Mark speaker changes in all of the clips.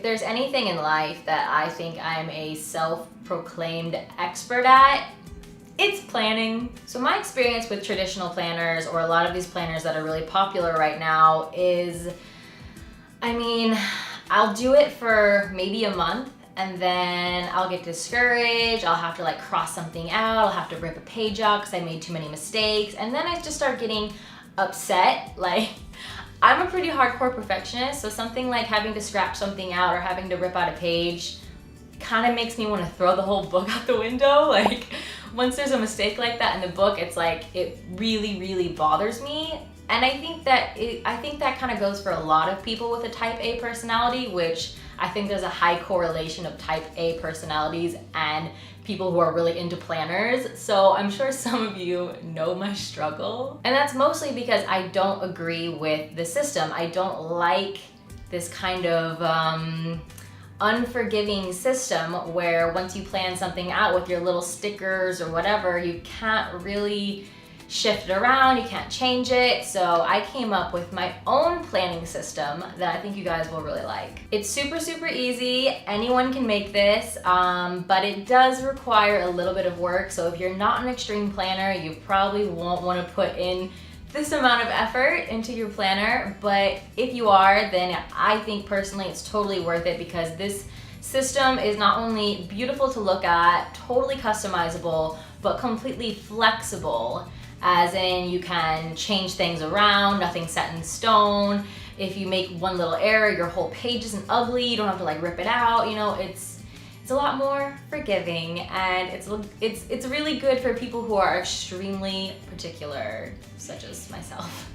Speaker 1: there's anything in life that I think I'm a self-proclaimed expert at, it's planning. So my experience with traditional planners, or a lot of these planners that are really popular right now, is, I mean, I'll do it for maybe a month and then I'll get discouraged. I'll have to like cross something out. I'll have to rip a page out because I made too many mistakes. And then I just start getting upset. Like, I'm a pretty hardcore perfectionist, so something like having to scratch something out or having to rip out a page kind of makes me want to throw the whole book out the window. Like, once there's a mistake like that in the book, it's like, it really, really bothers me. And I think that kind of goes for a lot of people with a type A personality, which I think there's a high correlation of type A personalities and people who are really into planners. So I'm sure some of you know my struggle. And that's mostly because I don't agree with the system. I don't like this kind of unforgiving system where once you plan something out with your little stickers or whatever, you can't really shift it around, you can't change it. So I came up with my own planning system that I think you guys will really like. It's super, super easy. Anyone can make this, but it does require a little bit of work. So if you're not an extreme planner, you probably won't want to put in this amount of effort into your planner. But if you are, then I think personally it's totally worth it, because this system is not only beautiful to look at, totally customizable, but completely flexible. As in, you can change things around, nothing's set in stone. If you make one little error, your whole page isn't ugly, you don't have to like rip it out. You know, it's a lot more forgiving, and it's really good for people who are extremely particular, such as myself.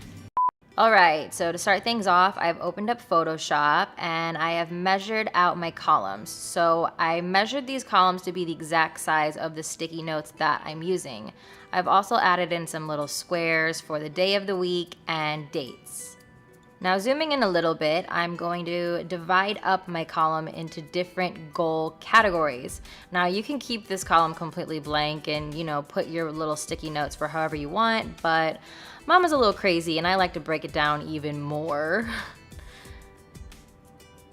Speaker 1: All right, so to start things off, I've opened up Photoshop and I have measured out my columns. So I measured these columns to be the exact size of the sticky notes that I'm using. I've also added in some little squares for the day of the week and dates. Now zooming in a little bit, I'm going to divide up my column into different goal categories. Now you can keep this column completely blank and, you know, put your little sticky notes for however you want, but Mama's a little crazy and I like to break it down even more.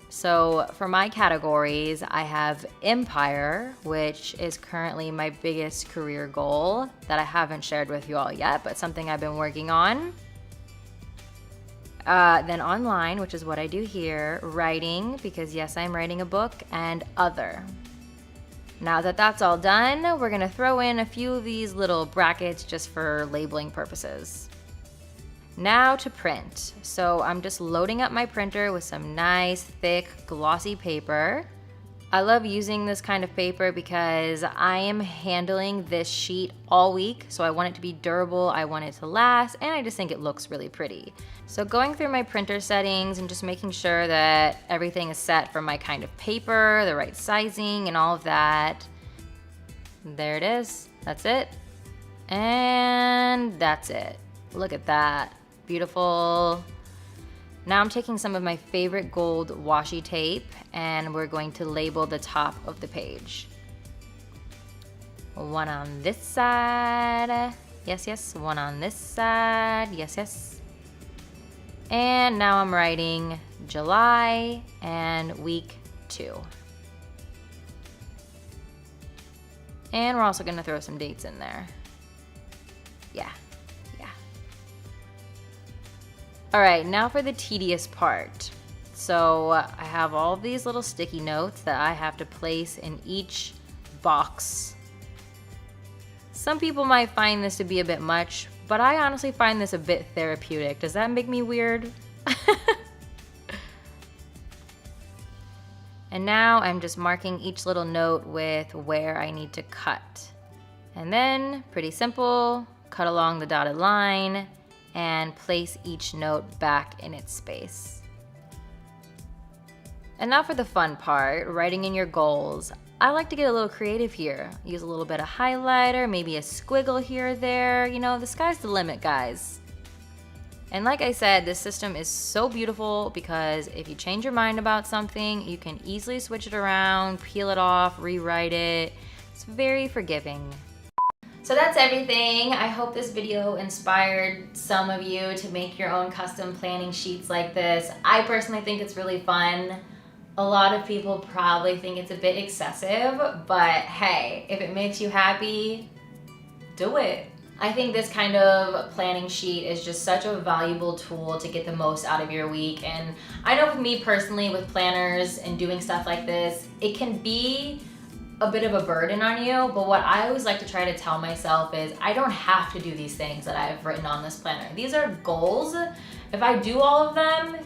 Speaker 1: So for my categories, I have Empire, which is currently my biggest career goal that I haven't shared with you all yet, but something I've been working on. Then Online, which is what I do here, Writing, because yes, I'm writing a book, and Other. Now that that's all done, we're gonna throw in a few of these little brackets just for labeling purposes. Now to print. So I'm just loading up my printer with some nice, thick, glossy paper. I love using this kind of paper because I am handling this sheet all week, so I want it to be durable, I want it to last, and I just think it looks really pretty. So going through my printer settings and just making sure that everything is set for my kind of paper, the right sizing, and all of that. There it is. That's it. And that's it. Look at that. Beautiful. Now I'm taking some of my favorite gold washi tape and we're going to label the top of the page. One on this side. Yes, yes. One on this side. Yes, yes. And now I'm writing July and week 2. And we're also going to throw some dates in there. Yeah. All right, now for the tedious part. So I have all of these little sticky notes that I have to place in each box. Some people might find this to be a bit much, but I honestly find this a bit therapeutic. Does that make me weird? And now I'm just marking each little note with where I need to cut. And then, pretty simple, cut along the dotted line and place each note back in its space. And now for the fun part, writing in your goals. I like to get a little creative here. Use a little bit of highlighter, maybe a squiggle here or there. You know, the sky's the limit, guys. And like I said, this system is so beautiful because if you change your mind about something, you can easily switch it around, peel it off, rewrite it. It's very forgiving. So that's everything. I hope this video inspired some of you to make your own custom planning sheets like this. I personally think it's really fun. A lot of people probably think it's a bit excessive, but hey, if it makes you happy, do it. I think this kind of planning sheet is just such a valuable tool to get the most out of your week. And I know for me personally, with planners and doing stuff like this, it can be a bit of a burden on you, but what I always like to try to tell myself is I don't have to do these things that I've written on this planner. These are goals. If I do all of them,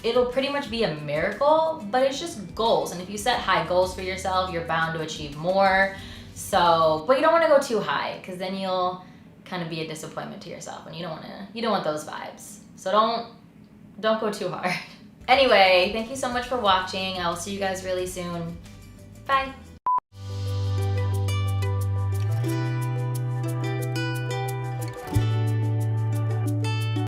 Speaker 1: it'll pretty much be a miracle, but it's just goals. And if you set high goals for yourself, you're bound to achieve more. So, but you don't want to go too high, because then you'll kind of be a disappointment to yourself, and you don't want those vibes. So don't go too hard. Anyway, thank you so much for watching. I will see you guys really soon. Bye.